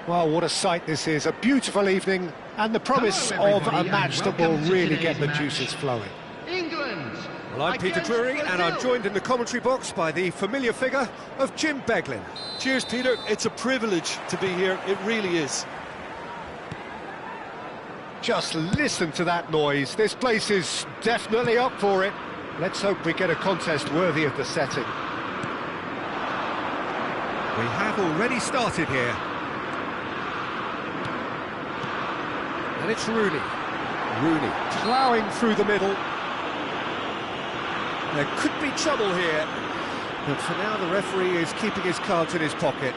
Well, what a sight this is. A beautiful evening and the promise of a match that will really get the juices flowing. England. Well, I'm Peter Drury, and I'm joined in the commentary box by the familiar figure of Jim Beglin. Cheers, Peter. It's a privilege to be here. It really is. Just listen to that noise. This place is definitely up for it. Let's hope we get a contest worthy of the setting. We have already started here. And it's Rooney. Rooney ploughing through the middle. There could be trouble here, but for now the referee is keeping his cards in his pocket.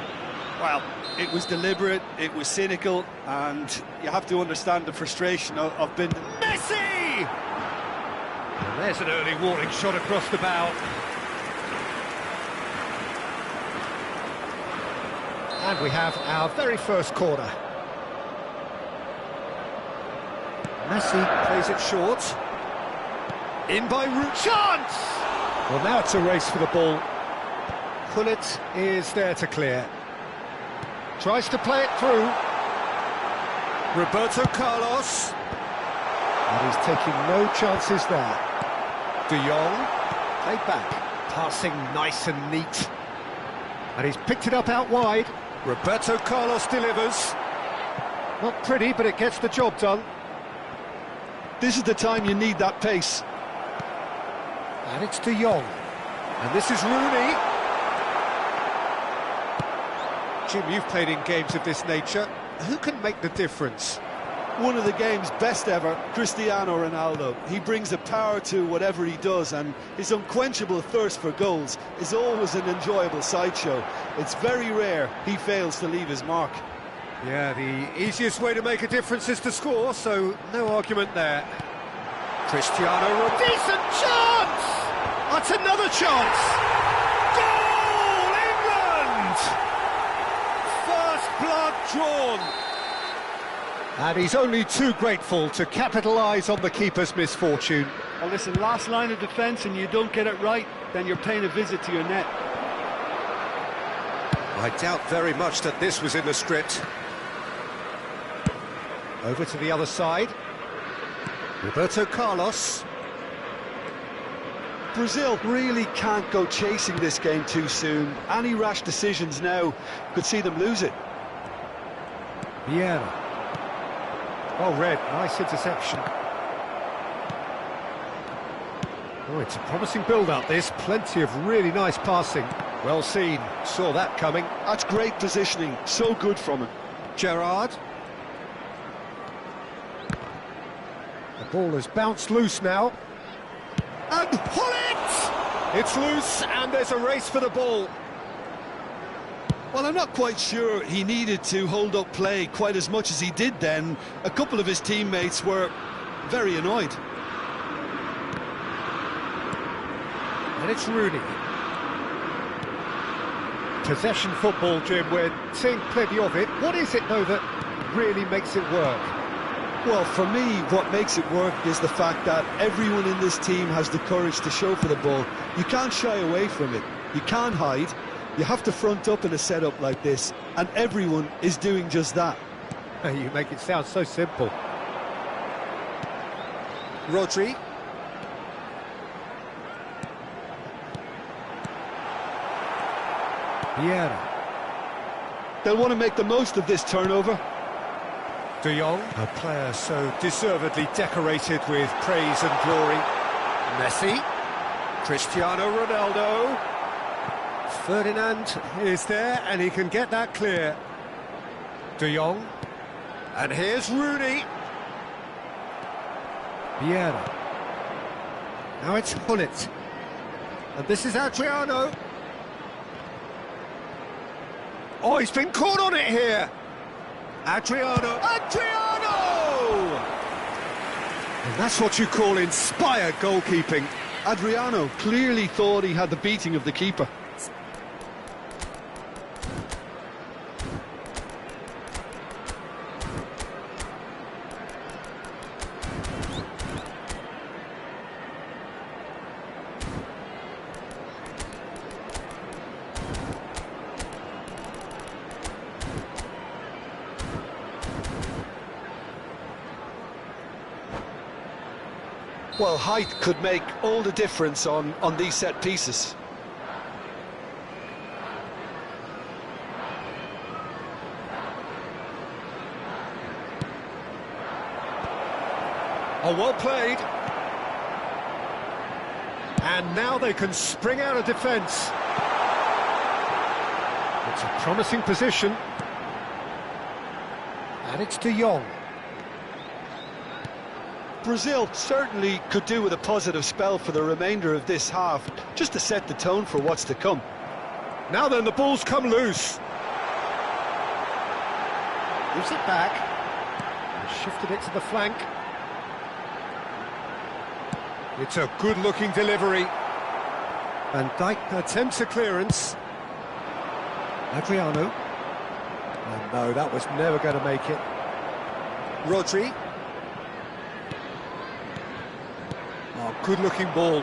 Well, it was deliberate, it was cynical, and you have to understand the frustration of being... Messi! And there's an early warning shot across the bow. And we have our very first corner. Messi plays it short. In by Root. Chance! Well, now it's a race for the ball. Gullit is there to clear. Tries to play it through. Roberto Carlos. And he's taking no chances there. De Jong, played back. Passing nice and neat. And he's picked it up out wide. Roberto Carlos delivers. Not pretty, but it gets the job done. This is the time you need that pace. And it's De Jong. And this is Rooney. Jim, you've played in games of this nature. Who can make the difference? One of the game's best ever, Cristiano Ronaldo. He brings a power to whatever he does, and his unquenchable thirst for goals is always an enjoyable sideshow. It's very rare he fails to leave his mark. Yeah, the easiest way to make a difference is to score, so no argument there. Cristiano Ronaldo. Decent chance! That's another chance! Goal, England! First blood drawn. And he's only too grateful to capitalise on the keeper's misfortune. Well, listen, last line of defence and you don't get it right, then you're paying a visit to your net. I doubt very much that this was in the script. Over to the other side. Roberto Carlos. Brazil really can't go chasing this game too soon. Any rash decisions now could see them lose it. Vieira. Well read, nice interception. Oh, it's a promising build-up, this. Plenty of really nice passing. Well seen, saw that coming. That's great positioning, so good from him. Gerrard. The ball has bounced loose now. And pull it! It's loose, and there's a race for the ball. Well, I'm not quite sure he needed to hold up play quite as much as he did then. A couple of his teammates were very annoyed. And it's Rooney. Possession football, Jim, we're seeing plenty of it. What is it, though, that really makes it work? Well, for me, what makes it work is the fact that everyone in this team has the courage to show for the ball. You can't shy away from it. You can't hide. You have to front up in a setup like this, and everyone is doing just that. You make it sound so simple. Rodri. Vieira. They'll want to make the most of this turnover. De Jong, A player so deservedly decorated with praise and glory. Messi. Cristiano Ronaldo. Ferdinand is there, and he can get that clear. De Jong. And here's Rooney. Vieira. Now it's Gullit. And this is Adriano. Oh, he's been caught on it here. Adriano. Adriano! And that's what you call inspired goalkeeping. Adriano clearly thought he had the beating of the keeper. Well, height could make all the difference on these set pieces. Oh, well played. And now they can spring out of defence. It's a promising position. And it's De Jong. Brazil certainly could do with a positive spell for the remainder of this half, just to set the tone for what's to come. Now then, the ball's come loose. Gives it back. And shifted it to the flank. It's a good-looking delivery. Van Dijk Attempts a clearance. Adriano. And no, that was never going to make it. Rodri. Oh, good-looking ball.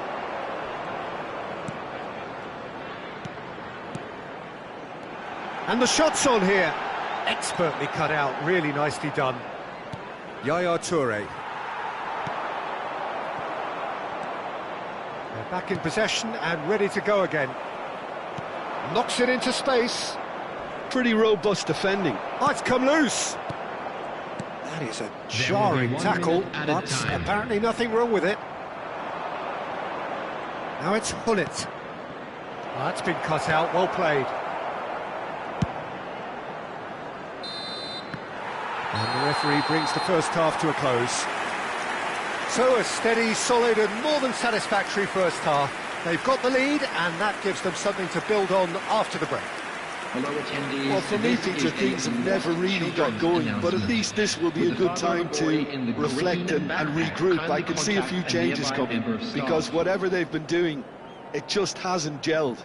And the shot's on here. Expertly cut out, really nicely done. Yaya Toure. They're back in possession and ready to go again. Knocks it into space. Pretty robust defending. Oh, it's come loose. That is a jarring tackle, but apparently nothing wrong with it. Now it's Hullet. Oh, that's been cut out, well played. And the referee brings the first half to a close. So a steady, solid and more than satisfactory first half. They've got the lead and that gives them something to build on after the break. Well, for me, Peter, things have never really got going, but at least this will be a good time to reflect and regroup. I can see a few changes coming, because whatever they've been doing, it just hasn't gelled.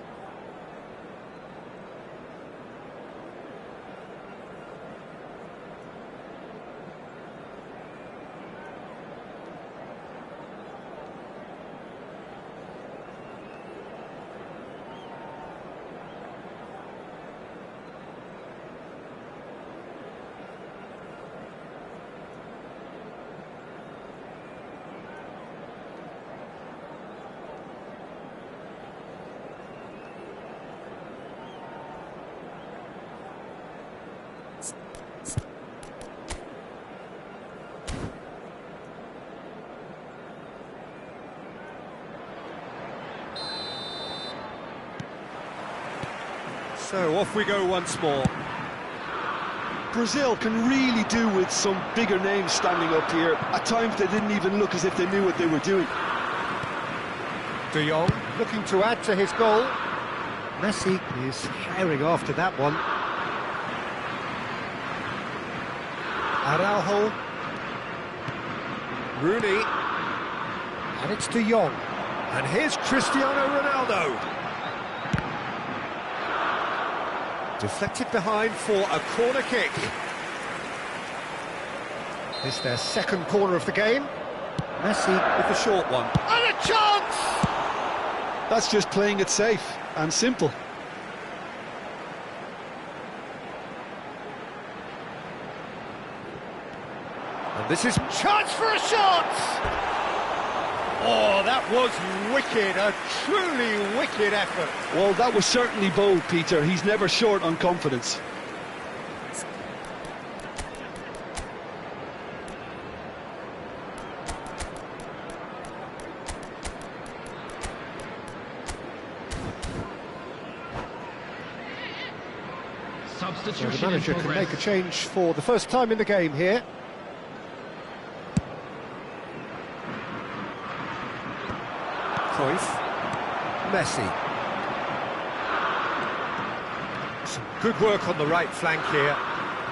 So off we go once more. Brazil can really do with some bigger names standing up here. At times they didn't even look as if they knew what they were doing. De Jong looking to add to his goal. Messi is firing after that one. Araujo. Rooney. And it's De Jong. And here's Cristiano Ronaldo. Deflected behind for a corner kick. This their second corner of the game. Messi with the short one. And a chance! That's just playing it safe and simple. And this is chance for a shot! Oh, that was wicked, a truly wicked effort. Well, that was certainly bold, Peter. He's never short on confidence. So the manager can make a change for the first time in the game here. Cruyff. Messi. Some good work on the right flank here.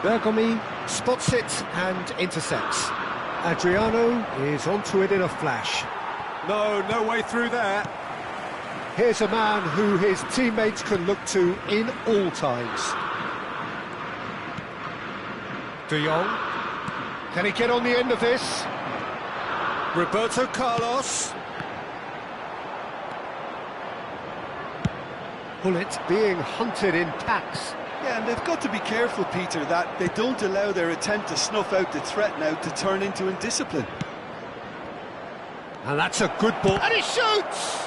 Bergomi spots it and intercepts. Adriano is onto it in a flash. No way through there. Here's a man who his teammates can look to in all times. De Jong. Can he get on the end of this? Roberto Carlos. Hullet being hunted in packs. Yeah, and they've got to be careful, Peter, that they don't allow their attempt to snuff out the threat now to turn into indiscipline. And that's a good ball. And he shoots!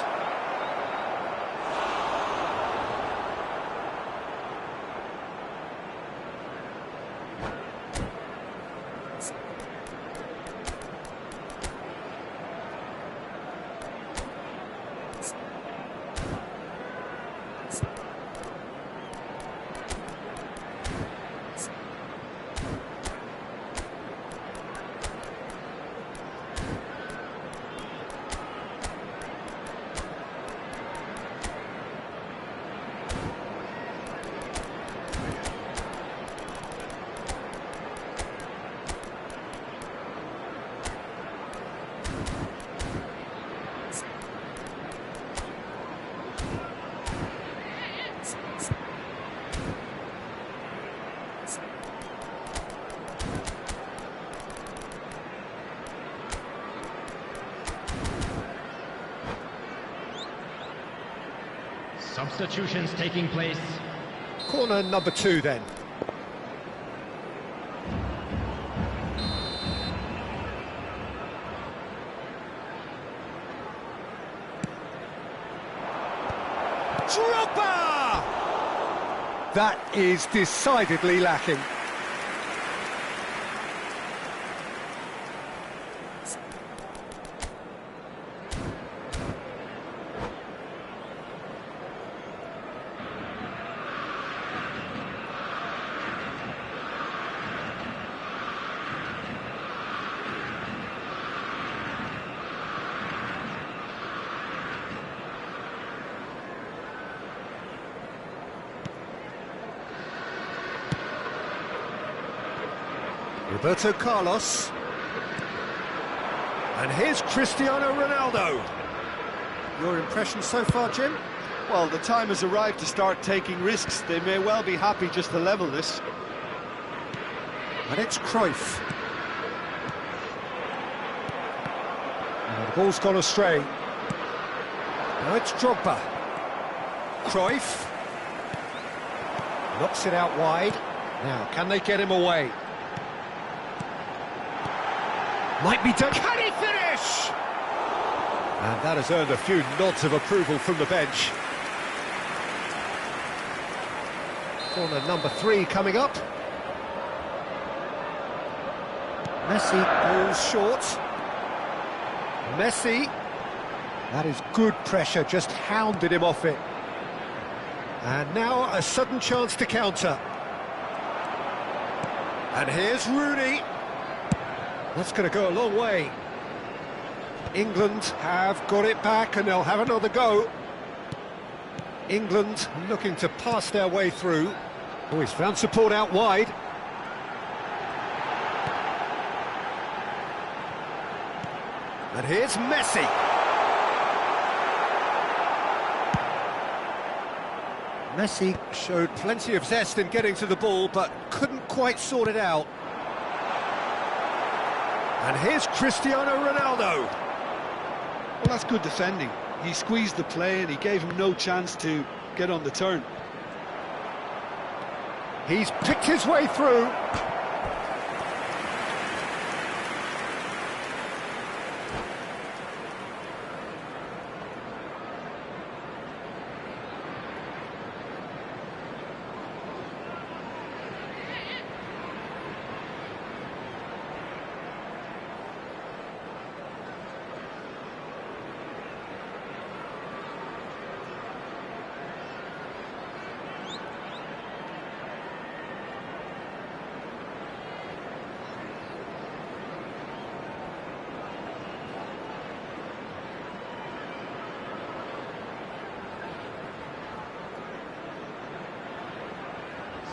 Substitutions taking place. Corner number 2 then. Drogba! That is decidedly lacking. Roberto Carlos. And here's Cristiano Ronaldo. Your impression so far, Jim? Well, the time has arrived to start taking risks. They may well be happy just to level this. And it's Cruyff. And the ball's gone astray. Now it's Drogba. Cruyff. Knocks it out wide. Now, can they get him away? Might be done. Can he finish? And that has earned a few nods of approval from the bench. Corner number 3 coming up. Messi goes short. Messi. That is good pressure, just hounded him off it. And now a sudden chance to counter. And here's Rooney. That's going to go a long way. England have got it back and they'll have another go. England looking to pass their way through. Oh, he's found support out wide. And here's Messi. Messi showed plenty of zest in getting to the ball, but couldn't quite sort it out. And here's Cristiano Ronaldo. Well, that's good defending. He squeezed the play and he gave him no chance to get on the turn. He's picked his way through.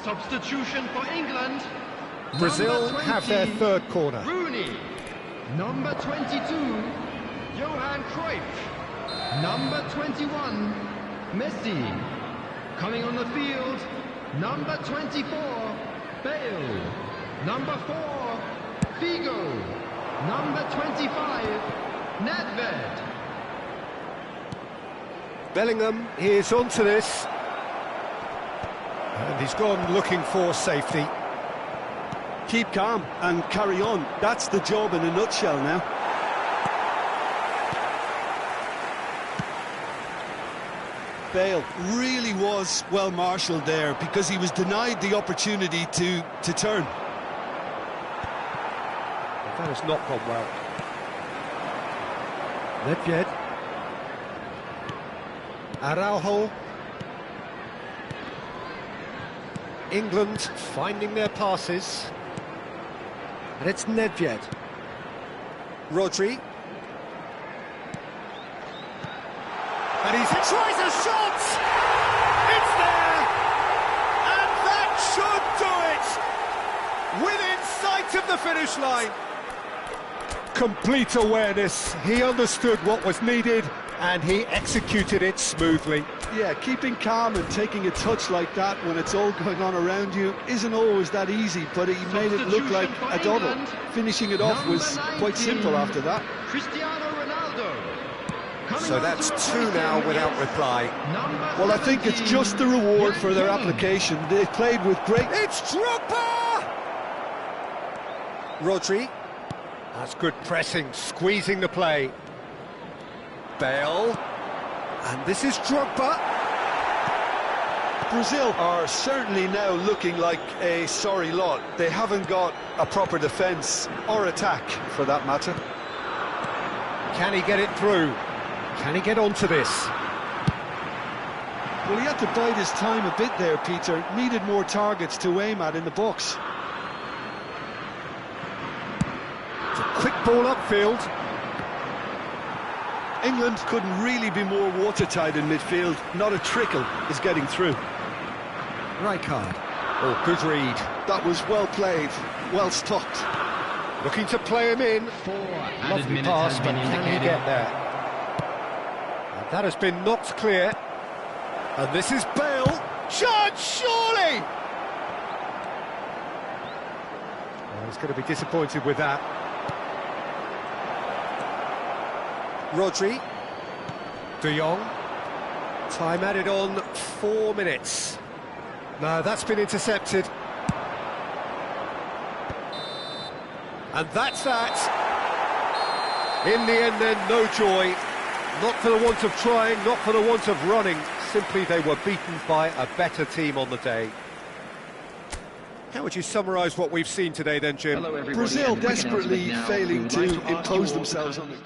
Substitution for England. Brazil have their 3rd corner. Rooney. Number 22, Johan Cruyff. Number 21, Messi. Coming on the field, number 24, Bale. Number 4, Figo. Number 25, Nedved. Bellingham is onto this. And he's gone looking for safety. Keep calm and carry on. That's the job in a nutshell now. Bale really was well marshalled there because he was denied the opportunity to turn. That has not gone well. Nedved. Araujo. England finding their passes. And it's Nedved. Rodri. And he tries a shot! It's there! And that should do it! Within sight of the finish line. Complete awareness. He understood what was needed and he executed it smoothly. Yeah, keeping calm and taking a touch like that when it's all going on around you isn't always that easy, but he made it look like a double. Finishing it off was quite simple after that. Cristiano Ronaldo. So that's two now without reply. Well, I think it's just the reward for their application. They played with great... It's Drogba! Rodri. That's good pressing, squeezing the play. Bale. And this is Drogba. Brazil are certainly now looking like a sorry lot. They haven't got a proper defence or attack, for that matter. Can he get it through? Can he get onto this? Well, he had to bide his time a bit there, Peter. Needed more targets to aim at in the box. It's a quick ball upfield. England couldn't really be more watertight in midfield. Not a trickle is getting through. Rijkaard. Oh, good read. That was well played, well stopped. Looking to play him in. 4 added Lovely minutes pass, has but been can he indicated. get there? And that has been knocked clear. And this is Bale. Shot, surely! Well, he's going to be disappointed with that. Rodri. De Jong. Time added on 4 minutes. No, that's been intercepted. And that's that. In the end then, no joy. Not for the want of trying, not for the want of running. Simply they were beaten by a better team on the day. How would you summarise what we've seen today then, Jim? Hello, everybody, Brazil and a quick desperately announcement now. failing We would to like to ask you impose all to themselves come- on the...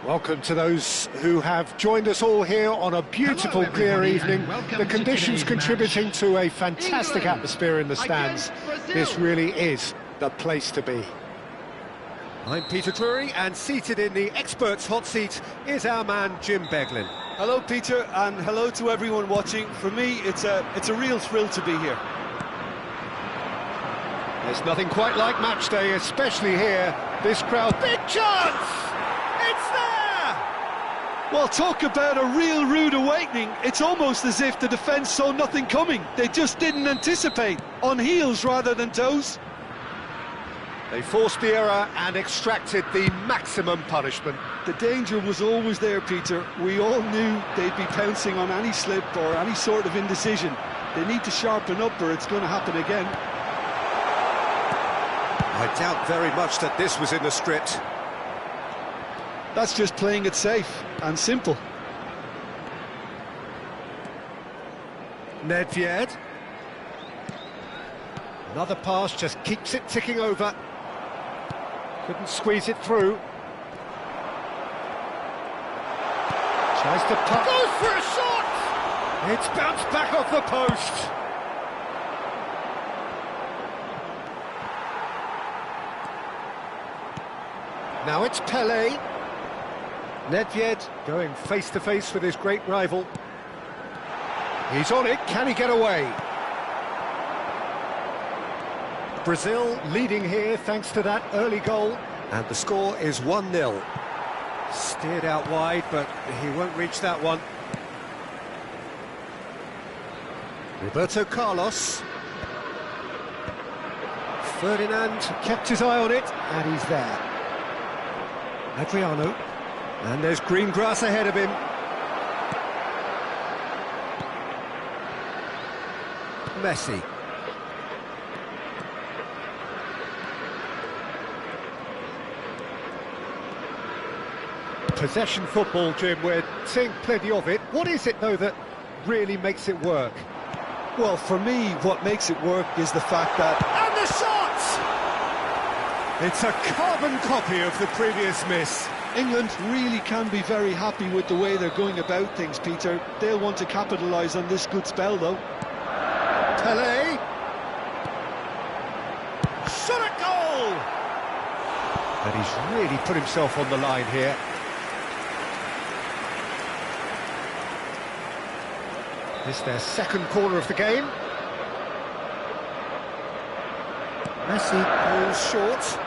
Welcome to those who have joined us all here on a beautiful, Hello, clear everybody, evening. and welcome The to conditions today's contributing match. to a fantastic England atmosphere in the stands. against Brazil. This really is the place to be. I'm Peter Drury, and seated in the experts' hot seat is our man Jim Beglin. Hello, Peter, and hello to everyone watching. For me, it's a real thrill to be here. There's nothing quite like match day, especially here. This crowd, big chance! It's there! Well, talk about a real rude awakening. It's almost as if the defence saw nothing coming. They just didn't anticipate. On heels rather than toes. They forced the error and extracted the maximum punishment. The danger was always there, Peter. We all knew they'd be pouncing on any slip or any sort of indecision. They need to sharpen up or it's going to happen again. I doubt very much that this was in the script. That's just playing it safe and simple. Nedved. Another pass, just keeps it ticking over. Couldn't squeeze it through. Tries to put. Goes for a shot! It's bounced back off the post. Now it's Pelé. Nedved going face-to-face with his great rival. He's on it, can he get away? Brazil leading here thanks to that early goal. And the score is 1-0. Steered out wide, but he won't reach that one. Roberto Carlos. Ferdinand kept his eye on it, and he's there. Adriano. And there's green grass ahead of him. Messi. Possession football, Jim, we're seeing plenty of it. What is it, though, that really makes it work? Well, for me, what makes it work is the fact that... And the shot! It's a carbon copy of the previous miss. England really can be very happy with the way they're going about things, Peter. They'll want to capitalise on this good spell, though. Pelé. Shot at goal! And he's really put himself on the line here. This their second corner of the game. Messi goes short.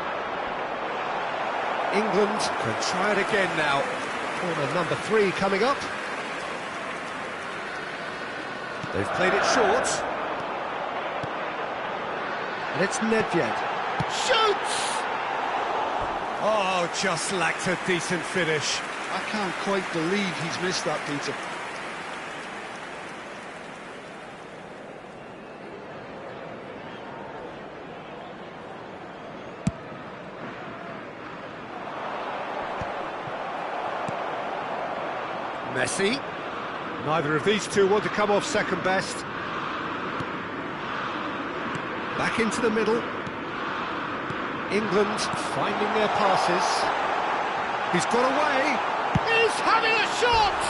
England can try it again now. Corner number 3 coming up. They've played it short. And it's Nedved. Shoots! Oh, just lacked a decent finish. I can't quite believe he's missed that, Peter. Messi. Neither of these two want to come off second best. Back into the middle. England finding their passes. He's got away. He's having a shot!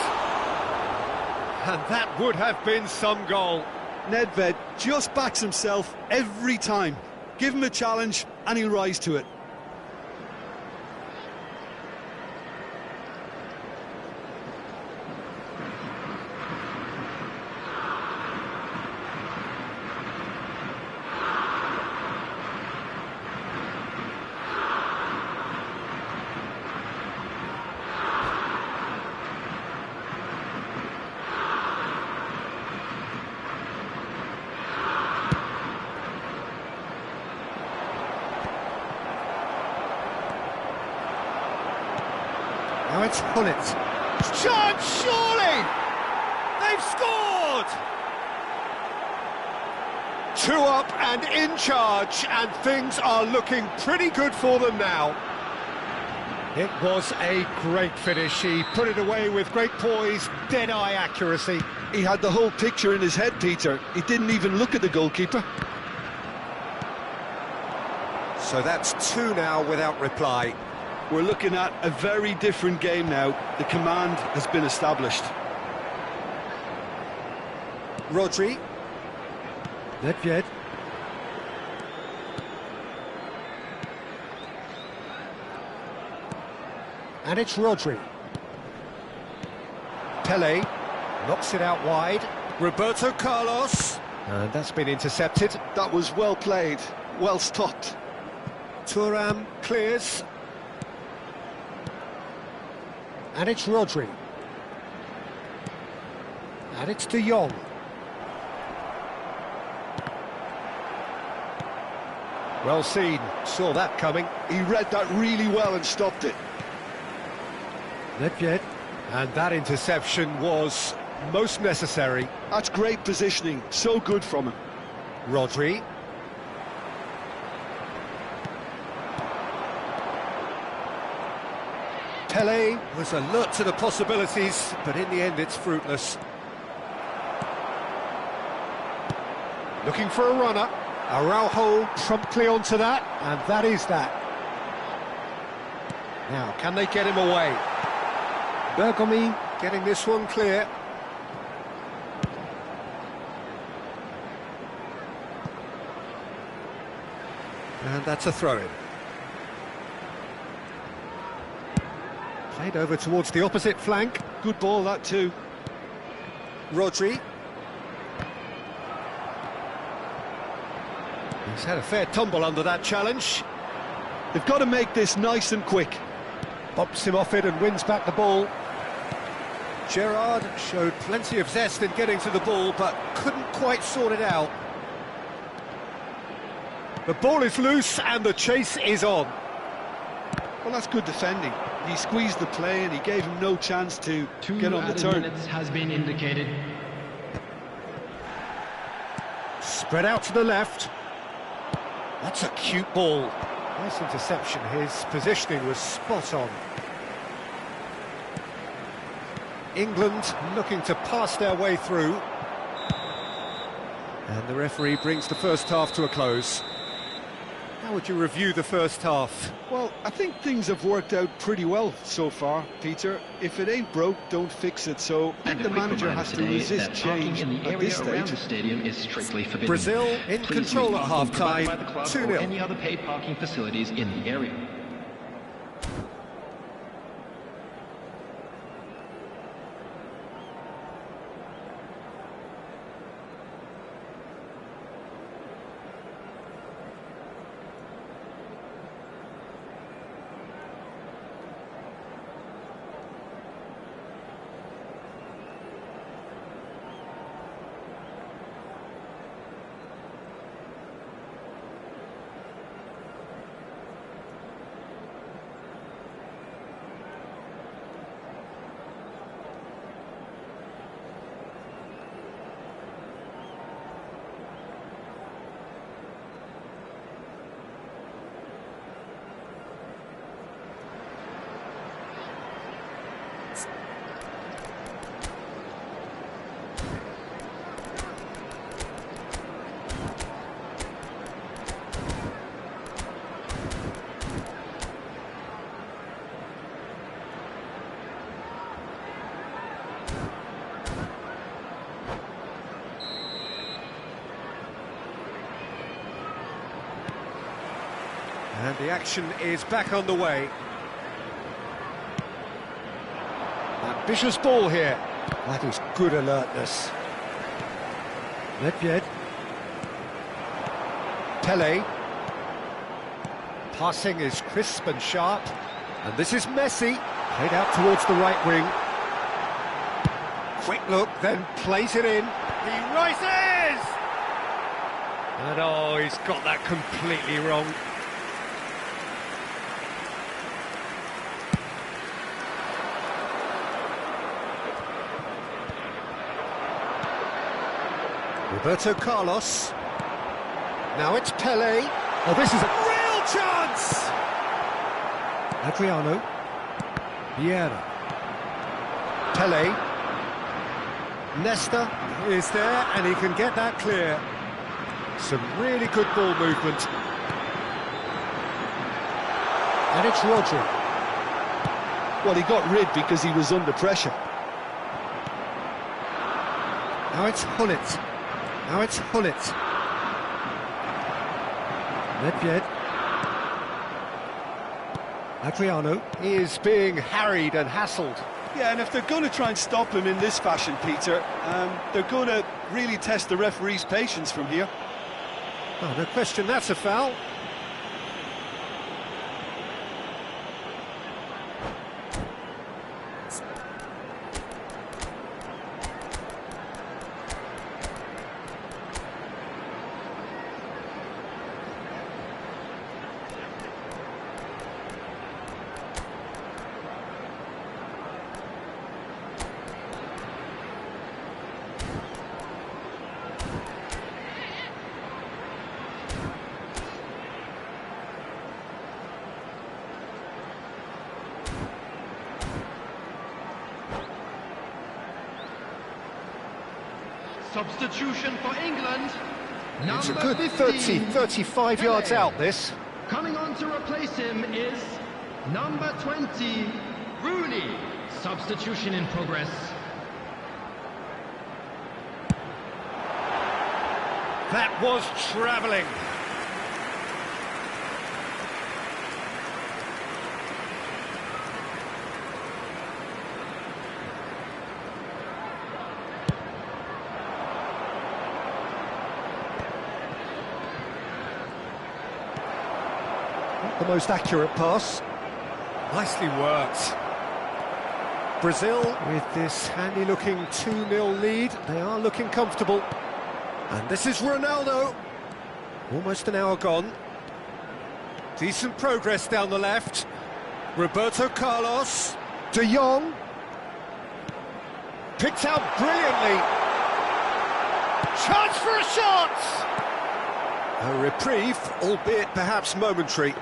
And that would have been some goal. Nedved just backs himself every time. Give him a challenge and he'll rise to it. Now it's Hullet. Chance, surely! They've scored! 2 up and in charge, and things are looking pretty good for them now. It was a great finish. He put it away with great poise, dead-eye accuracy. He had the whole picture in his head, Peter. He didn't even look at the goalkeeper. So that's 2 now without reply. We're looking at a very different game now. The command has been established. Rodri. Nedved. And it's Rodri. Pele knocks it out wide. Roberto Carlos. And that's been intercepted. That was well played, well stopped. Thuram clears. And it's Rodri. And it's De Jong. Well seen, saw that coming. He read that really well and stopped it. Nedved. And that interception was most necessary. That's great positioning, so good from him. Rodri. Pele was alert to the possibilities, but in the end it's fruitless. Looking for a runner. Araujo promptly onto that, and that is that. Now, can they get him away? Bergomi getting this one clear. And that's a throw-in. Played over towards the opposite flank. Good ball, that too. Rodri. He's had a fair tumble under that challenge. They've got to make this nice and quick. Bumps him off it and wins back the ball. Gerrard showed plenty of zest in getting to the ball, but couldn't quite sort it out. The ball is loose and the chase is on. Well, that's good defending. He squeezed the play and he gave him no chance to get on the turn. 2 minutes has been indicated. Spread out to the left. That's a cute ball. Nice interception. His positioning was spot on. England looking to pass their way through. And the referee brings the first half to a close. How would you review the first half? Well, I think things have worked out pretty well so far, Peter. If it ain't broke, don't fix it. So I think the manager has to resist change in the at this area around stage. the stadium is strictly forbidden. Brazil in Please control use at parking provided by half-time, the club 2-0. or any other paid parking facilities in the area. And the action is back on the way. Ambitious ball here. That is good alertness. Nedved. Pele. Passing is crisp and sharp. And this is Messi. Played out towards the right wing. Quick look, then plays it in. He rises! And oh, he's got that completely wrong. Roberto Carlos. Now it's Pele. Oh, this is a real chance! Adriano. Vieira. Pele. Nesta is there, and he can get that clear. Some really good ball movement. And it's Rodri. Well, he got rid because he was under pressure. Now it's Hullet. Now it's Hullet. Nedved. Adriano is being harried and hassled. Yeah, and if they're going to try and stop him in this fashion, Peter, they're going to really test the referee's patience from here. Oh, no question, that's a foul. Substitution for England. It's a Number good 15, 35 yards Pele. out, this. Coming on to replace him is number 20, Rooney. Substitution in progress. That was travelling. Not the most accurate pass. Nicely worked. Brazil, with this handy-looking 2-0 lead, they are looking comfortable. And this is Ronaldo. Almost an hour gone. Decent progress down the left. Roberto Carlos. De Jong. Picked out brilliantly. Chance for a shot! A reprieve, albeit perhaps momentary.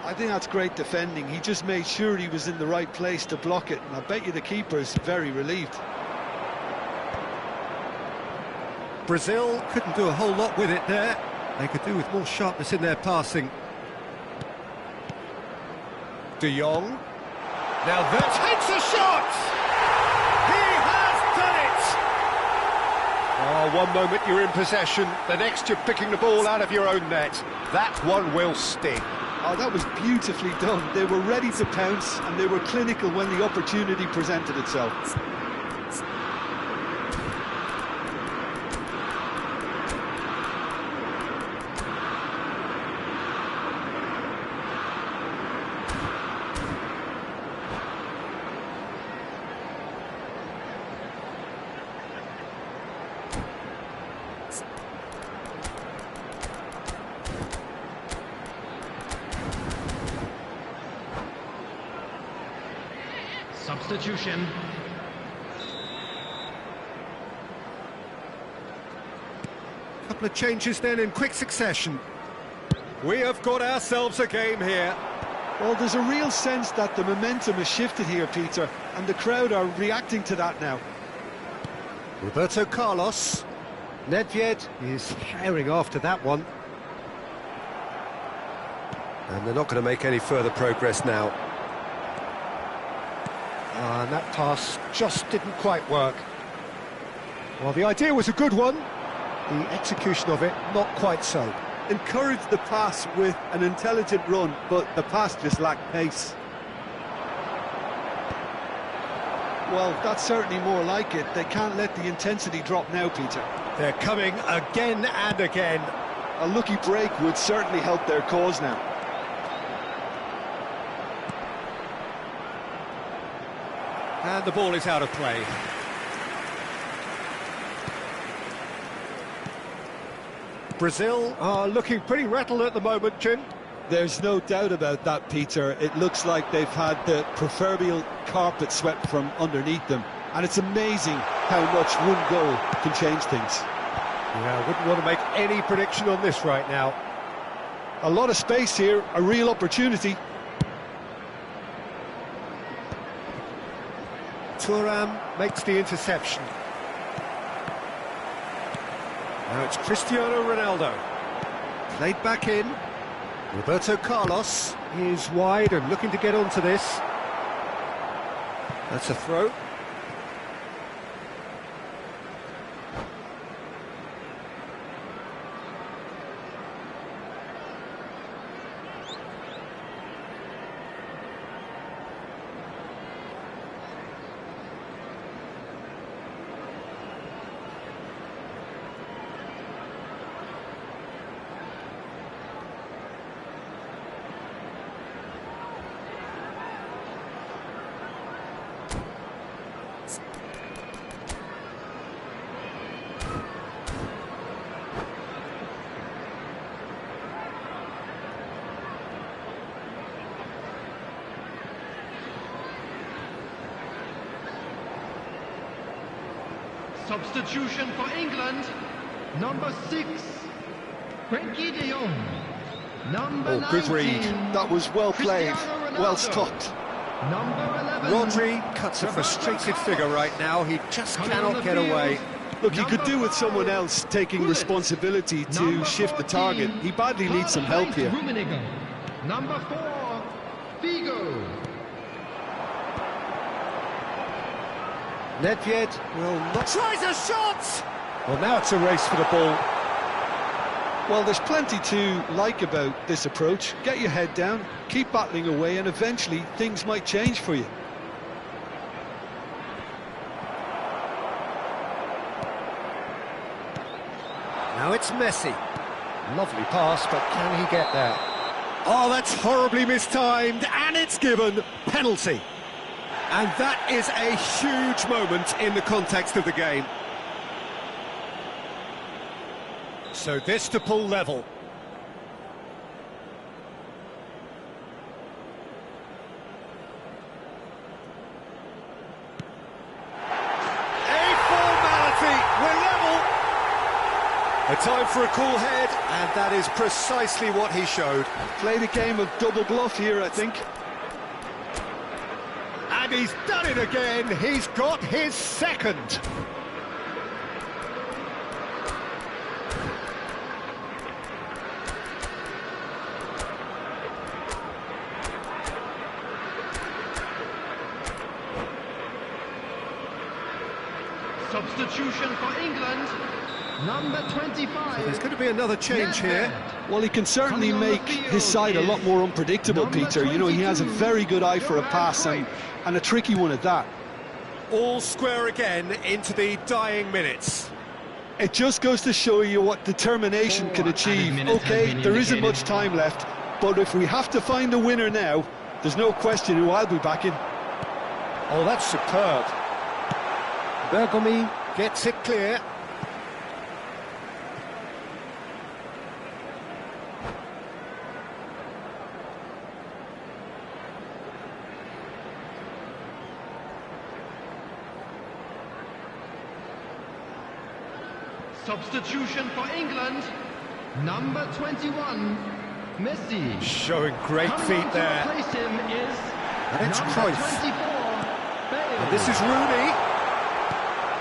I think that's great defending. He just made sure he was in the right place to block it, and I bet you the keeper's very relieved. Brazil couldn't do a whole lot with it there. They could do with more sharpness in their passing. De Jong. Now that takes a shot! He has done it! Oh, one moment you're in possession, the next you're picking the ball out of your own net. That one will sting. Oh, that was beautifully done. They were ready to pounce, and they were clinical when the opportunity presented itself. Substitution. Couple of changes then in quick succession. We have got ourselves a game here. Well, there's a real sense that the momentum has shifted here, Peter, and the crowd are reacting to that now. Roberto Carlos. Nedved is herring after that one. And they're not going to make any further progress now. And that pass just didn't quite work. Well, the idea was a good one. The execution of it, not quite so. Encouraged the pass with an intelligent run, but the pass just lacked pace. Well, that's certainly more like it. They can't let the intensity drop now, Peter. They're coming again and again. A lucky break would certainly help their cause now. And the ball is out of play. Brazil are looking pretty rattled at the moment, Jim. There's no doubt about that, Peter. It looks like they've had the proverbial carpet swept from underneath them. And it's amazing how much one goal can change things. Yeah, I wouldn't want to make any prediction on this right now. A lot of space here, a real opportunity. Thuram makes the interception. Now it's Cristiano Ronaldo. Played back in. Roberto Carlos is wide and looking to get onto this. That's a throw. Substitution for England, number 6, Frenkie de Jong. Number 19, good read. That was well played, Cristiano well Ronaldo. stopped. Number 11, Rodri cuts a frustrated figure right now. He just cannot get away. Look, he could do with someone else taking responsibility to shift the target. He badly needs some help here. Rummenigge. Number 4, Figo. Nedved will not... Tries a shot! Well, now it's a race for the ball. Well, there's plenty to like about this approach. Get your head down, keep battling away, and eventually things might change for you. Now it's Messi. Lovely pass, but can he get there? Oh, that's horribly mistimed, and it's given. Penalty. And that is a huge moment in the context of the game. So this to pull level. A formality, we're level. A time for a cool head, and that is precisely what he showed. Played a game of double bluff here, I think. And he's done it again. He's got his second. Substitution for England, number 25. There's going to be another change here. Well, he can certainly make his side a lot more unpredictable, Peter. You know, he has a very good eye for a pass and a tricky one at that. All square again into the dying minutes. It just goes to show you what determination can achieve. Okay, there isn't much time left, but if we have to find a winner now, there's no question who I'll be backing. Oh, that's superb. Bergomi gets it clear. Substitution for England, number 21, Messi. Showing great Coming feet on to there. replace him is And it's number Cruyff. 24, Bale. And this is Rooney.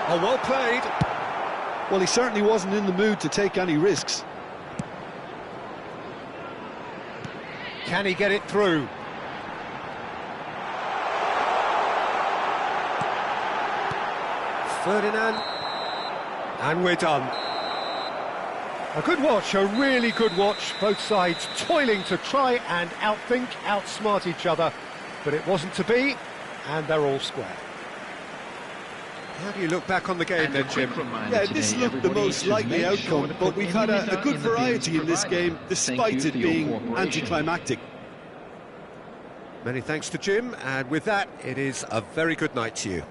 Oh, well played. Well, he certainly wasn't in the mood to take any risks. Can he get it through? Ferdinand. And we're done. A good watch, a really good watch. Both sides toiling to try and outthink, outsmart each other. But it wasn't to be, and they're all square. How do you look back on the game then, Jim? Yeah, this looked the most likely outcome, but we've had a good variety in this game, despite it being anticlimactic. Many thanks to Jim, and with that, it is a very good night to you.